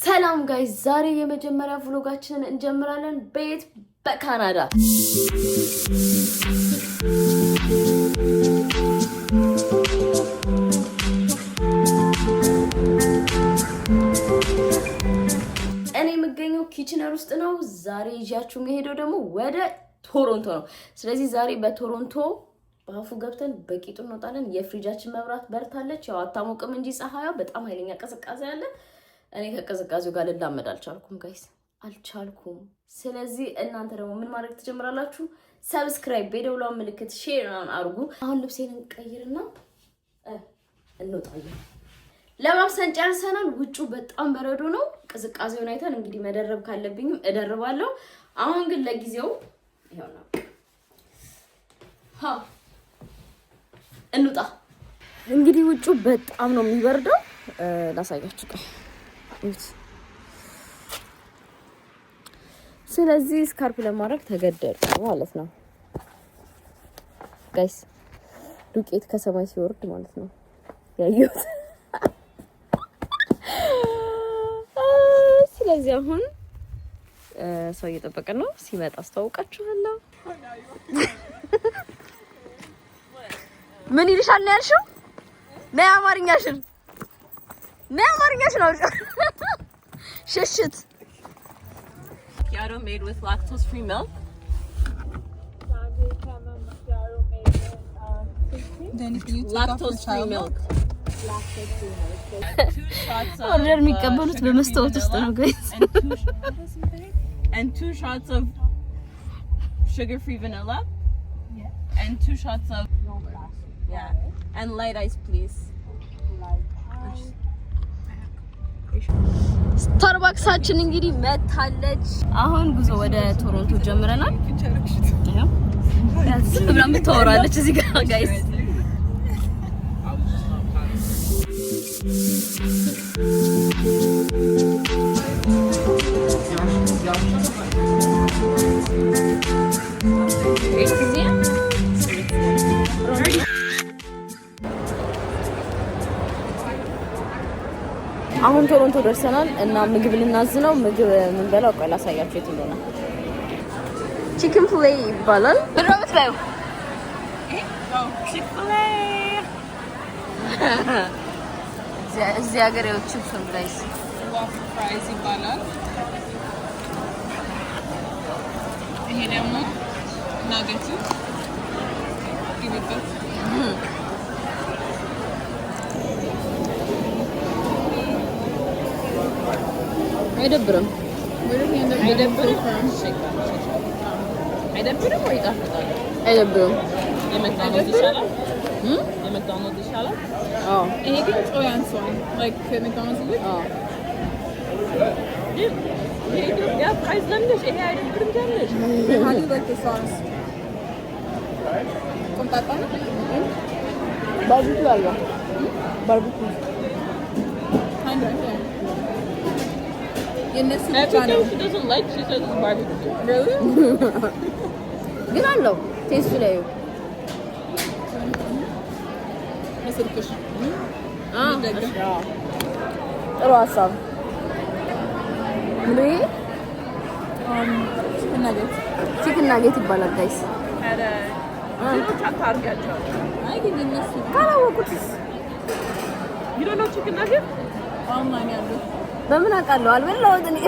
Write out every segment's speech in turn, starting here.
ሰላም ጋይስ ዛሬ የመጀመሪያ vlogአችንን እንጀምራለን ቤት በካናዳ እኔ የምገኘው ኪችነር ውስጥ ነው ዛሬ ይዣችሁ የሄደው ደግሞ ወደ ቶሮንቶ ነው ስለዚህ ዛሬ በቶሮንቶ ባፉ ገብተን በቂጡ እንወጣለን የፍሪጃችን መብራት በርታለች ያው አታሞቅም እንጂ ፀሐዩ በጣም ኃይለኛ ቀዝቃዛ ያለ እኔ ከቀዝቃዜው ጋር ልላመድ አልቻልኩም ጋይስ አልቻልኩም ስለዚህ እናንተ ደግሞ ምን ማድረግ ትጀምራላችሁ ሰብስክራይብ በደውላው ምልክት ሼር አድርጉ አሁን ልብሴን እንቀይርና እንወጣለን ለማብሰን ጨርሰናል ውጩ በጣም በረዶ ነው ቀዝቃዜውን አይተን እንግዲህ መደረብ ካለብኝም እደርባለሁ አሁን ግን ለጊዜው ይሄውና እንውጣ እንግዲህ ውጩ በጣም ነው የሚበርደው ላሳያችሁ ቆይ ስለዚህ ስካርፕ ለማድረግ ተገደድኩ ማለት ነው ጋይስ ዱቄት ከሰማይ ሲወርድ ማለት ነው ያየሁት ስለዚህ አሁን ሰው እየጠበቀን ነው ሲመጣ አስተዋውቃችኋለሁ ምን ይልሻል ነው ያልሽው ነይ አማርኛሽን ነው ሽሽት Macchiato made with lactose-free milk. Then if you lactose-free milk. Lactose-free milk. 2 shots of order የሚቀበሉት በመስታወት ውስጥ ነው guys. And 2 shots of sugar-free vanilla. Yeah. And 2 shots of no glass. Yeah. And light ice please. Light ice. ስታርባክሳችን እንግዲህ መታለች አሁን ጉዞ ወደ ቶሮንቶ ጀምረናል ያው ዝም ብላ የምታወራለች እዚህ ጋር ጋይስ አሁን ቶሮንቶ ደርሰናል እና ምግብ ልናዝ ነው ምግብ ምን በላው ቆይ ላሳያችሁ የት እንደሆነ ቺክን ፍሌይ ይባላል ብራውት ላይ Chick-fil-A እዚህ ሀገር ያው ቺፕስ ነው ጋይስ waffle fries ይባላል ይሄ ደግሞ ናገቱ ይበቃል አይደብርም አይደብርም ወይ ይጣፍጣል አይደብርም የመክዶናልድ ይሻላል አዎ ይሄ ግን ጨው ያንሰዋል like ከመክዶናልድ የኢትዮጵያ ፕራይስ ለምንሽ ይሄ አይደብርም ትያለሽ How do you like the sauce? ቆምጣጣ ነው? ባርቢኪው አለው ባርቢኪው Kind of. የነሱ ብቻ everything ነው she doesn't like she says is barbecue Really? ግን አለው ቴስቱ ላይ መስልክሽ ጥሩ ሀሳብ ምን ቺክን ናጌት ይባላል ጋይስ ኧረ ሌሎች አታርጋቸው አይ ግን የነሱ ካላወቁትስ you don't know chicken nugget online ያለው በምን አውቃለሁ አልበላሁት እኔ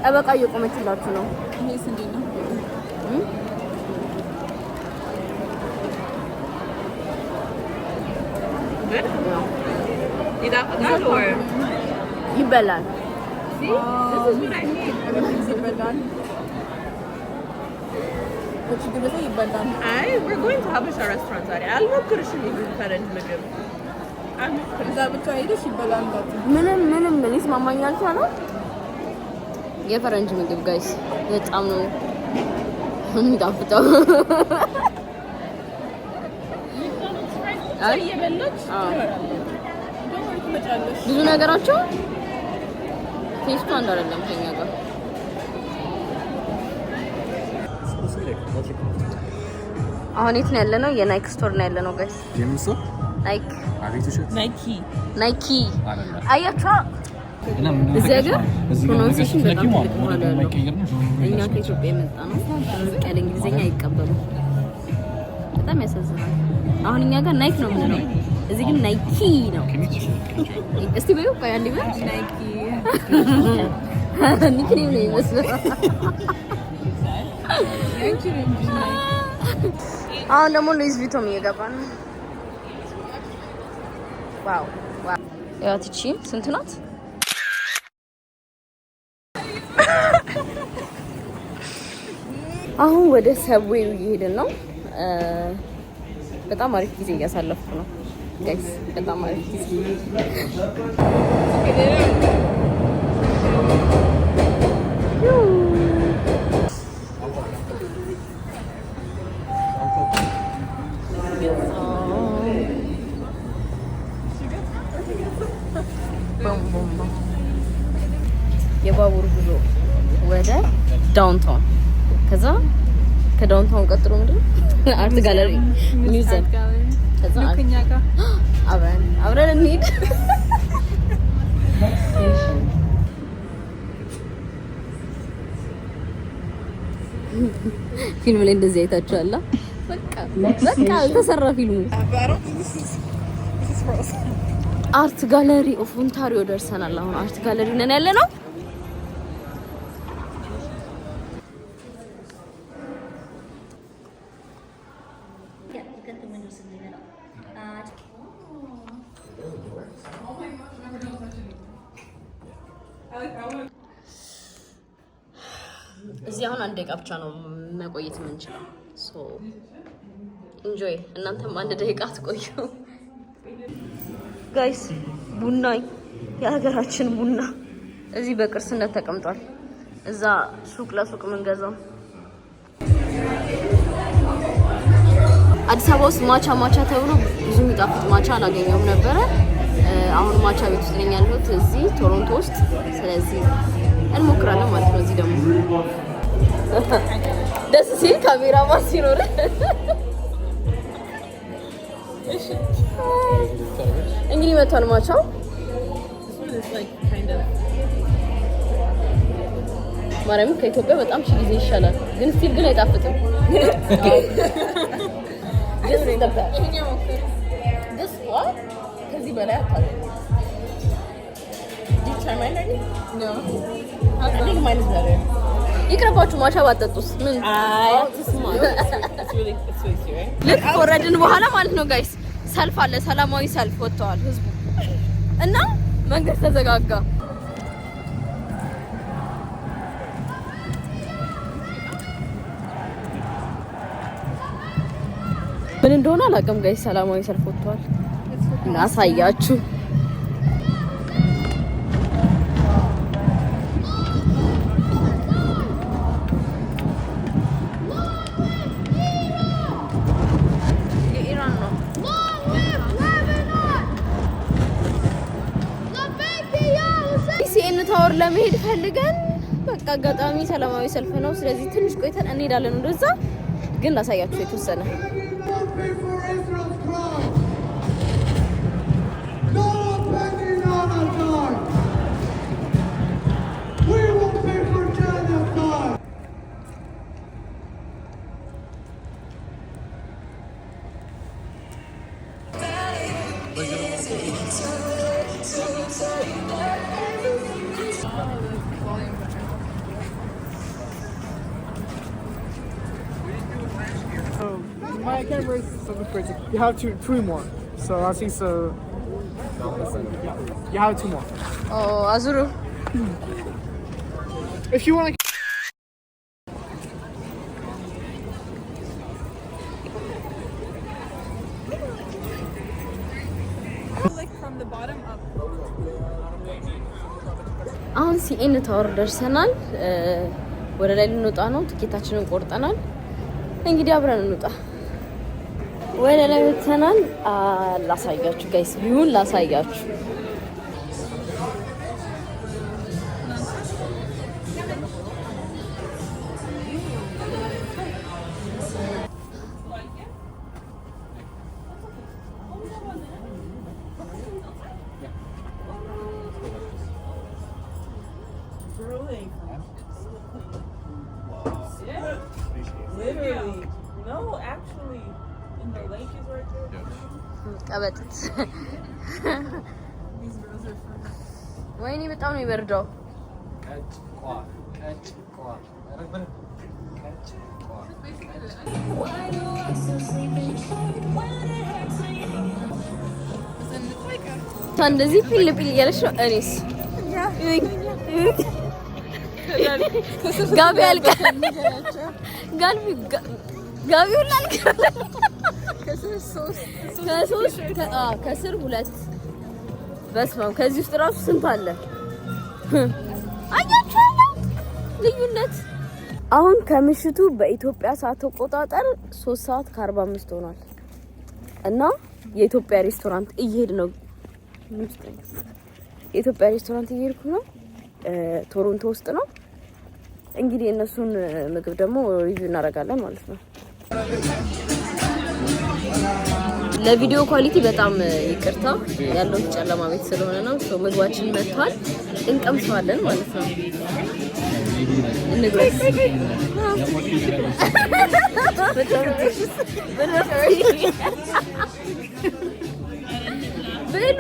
ጠበቃ እየቆመችላችሁ ነው ይሄስ እንዴት ነው ይጣፍጣል or ይበላል see this is what I mean everything's ይበላል ወጭ ግለሰ ይበላል አይ we're going to Habesha restaurant ዛሬ አልሞክርሽም ይሄን ፈረንጅ ምግብ እዛ ብቻ ሄደሽ ይበላል ምንም ሊስማማኝ አልቻለው የፈረንጅ ምግብ ጋይስ በጣም ነው የሚጣፍጠው አይ የበላች ብዙ ነገራቸው ቴስቱ አንድ አይደለም ከኛ ጋር አሁን የት ነው ያለነው? የናይክ ስቶር ነው ያለነው ጋይስ። ጄምስ ናይኪ አያችሁ። እዚህ ሀገር ፕሮናንሴሽን በጣም ትልቅ ማለት ነው። እኛ ከኢትዮጵያ የመጣ ነው ያለ እንግሊዝኛ አይቀበሉም። በጣም ያሳዝናል። አሁን እኛ ጋር ናይክ ነው የምንለው፣ እዚህ ግን ናይኪ ነው። እስቲ በይው ቆይ አንዴ በይ ናይኪ ኒክኔም ነው የሚመስለው። አሁን ደግሞ ሉዊስ ቪቶም እየገባ ነው። ዋው ዋው! ያው ትቺ ስንት ናት? አሁን ወደ ሰብዌው እየሄድን ነው። በጣም አሪፍ ጊዜ እያሳለፍኩ ነው ጋይስ፣ በጣም አሪፍ ጊዜ። የባቡር ጉዞ ወደ ዳውንታውን፣ ከዛ ከዳውንታውን ቀጥሎ ምንድነው አርት ጋለሪ ሚውዚየም፣ ከዛ አብረን እንሂድ። ፊልም ላይ እንደዚህ አይታችኋል? በቃ ተሰራ ፊልሙ። አርት ጋለሪ ኦፍ ኦንታሪዮ ደርሰናል። አሁን አርት ጋለሪ ነን ያለ ነው። እዚህ አሁን አንድ ደቂቃ ብቻ ነው መቆየት የምንችለው። ሶ ኢንጆይ። እናንተም አንድ ደቂቃ ትቆዩ ጋይስ። ቡና፣ የሀገራችን ቡና እዚህ በቅርስነት ተቀምጧል። እዛ ሱቅ ለሱቅ የምንገዛው። አዲስ አበባ ውስጥ ማቻ ተብሎ ብዙ የሚጣፍጥ ማቻ አላገኘሁም ነበረ። አሁን ማቻ ቤት ውስጥ ነኝ ያለሁት እዚህ ቶሮንቶ ውስጥ። ስለዚህ እንሞክራለን ማለት ነው። እዚህ ደግሞ ደስ ሲል ካሜራማን ሲኖር እንግዲህ መቷል ማቻው። ማርያም ከኢትዮጵያ በጣም ሺህ ጊዜ ይሻላል፣ ግን ስቲል ግን አይጣፍጥም። ከዚህ በላይ አታውቅም። ይቅርባችሁ ማቻ ባጠጡስ ምን ልክ ወረድን በኋላ ማለት ነው ጋይስ፣ ሰልፍ አለ። ሰላማዊ ሰልፍ ወጥተዋል ህዝቡ እና መንገድ ተዘጋጋ። ምን እንደሆነ አላውቅም ጋይስ፣ ሰላማዊ ሰልፍ ወጥተዋል። እናሳያችሁ። ታወር ለመሄድ ፈልገን በቃ አጋጣሚ ሰላማዊ ሰልፍ ነው። ስለዚህ ትንሽ ቆይተን እንሄዳለን ወደዛ። ግን ላሳያችሁ የተወሰነ My camera is crazy. You have two more. So I think so. You have two more. Oh, Azuru. If you want to. Like from the bottom up. አሁን ሲኤን ታወር ደርሰናል። ወደ ላይ ልንወጣ ነው። ትኬታችንን ቆርጠናል። እንግዲህ አብረን እንውጣ። ወደ ላይ ወጥተናል። ላሳያችሁ ጋይስ፣ ቪውን ላሳያችሁ። ቀበጥት ወይኔ በጣም ነው የሚበርደው። እንደዚህ ፊል እያለች ነው። እኔስ ጋቢ አልቀረ ጋቢው አልቀረ ከስር 2 በስማም ከዚህ ውስጥ ራሱ ስንት አለ አያችሁ ልዩነት። አሁን ከምሽቱ በኢትዮጵያ ሰዓት አቆጣጠር 3:45 ሆኗል እና የኢትዮጵያ ሬስቶራንት እየሄድ ነው። የኢትዮጵያ ሬስቶራንት እየሄድኩ ነው። ቶሮንቶ ውስጥ ነው። እንግዲህ እነሱን ምግብ ደግሞ ሪቪው እናደርጋለን ማለት ነው። ለቪዲዮ ኳሊቲ በጣም ይቅርታ ያለው ጨለማ ቤት ስለሆነ ነው። ምግባችን መጥቷል፣ እንቀምሰዋለን ማለት ነው። እንግዲህ በሉ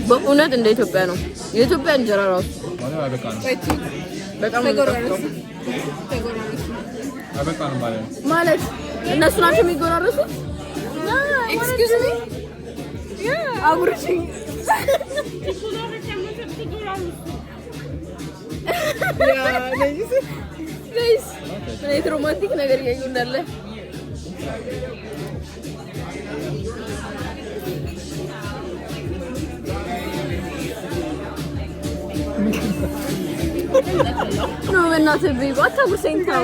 በእውነት እንደ ኢትዮጵያ ነው። የኢትዮጵያ እንጀራ ራሱ በጣም ማለት እነሱ ናቸው የሚጎራረሱት። ኤክስኪውዝ ሚ አጉርሺ ጋይስ ምን ሮማንቲክ ነገር እያዩ እንዳለ no, we're not a baby. What are we saying now?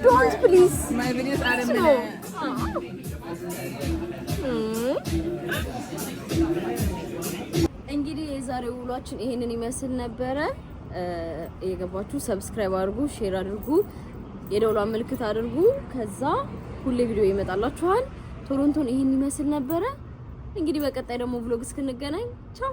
Don't please. My videos are a No. እንግዲህ የዛሬው ውሏችን ይሄንን ይመስል ነበረ። እየገባችሁ ሰብስክራይብ አድርጉ፣ ሼር አድርጉ፣ የደውሏን ምልክት አድርጉ። ከዛ ሁሌ ቪዲዮ ይመጣላችኋል። ቶሮንቶን ይሄን ይመስል ነበረ። እንግዲህ በቀጣይ ደግሞ vlog እስክንገናኝ ቻው።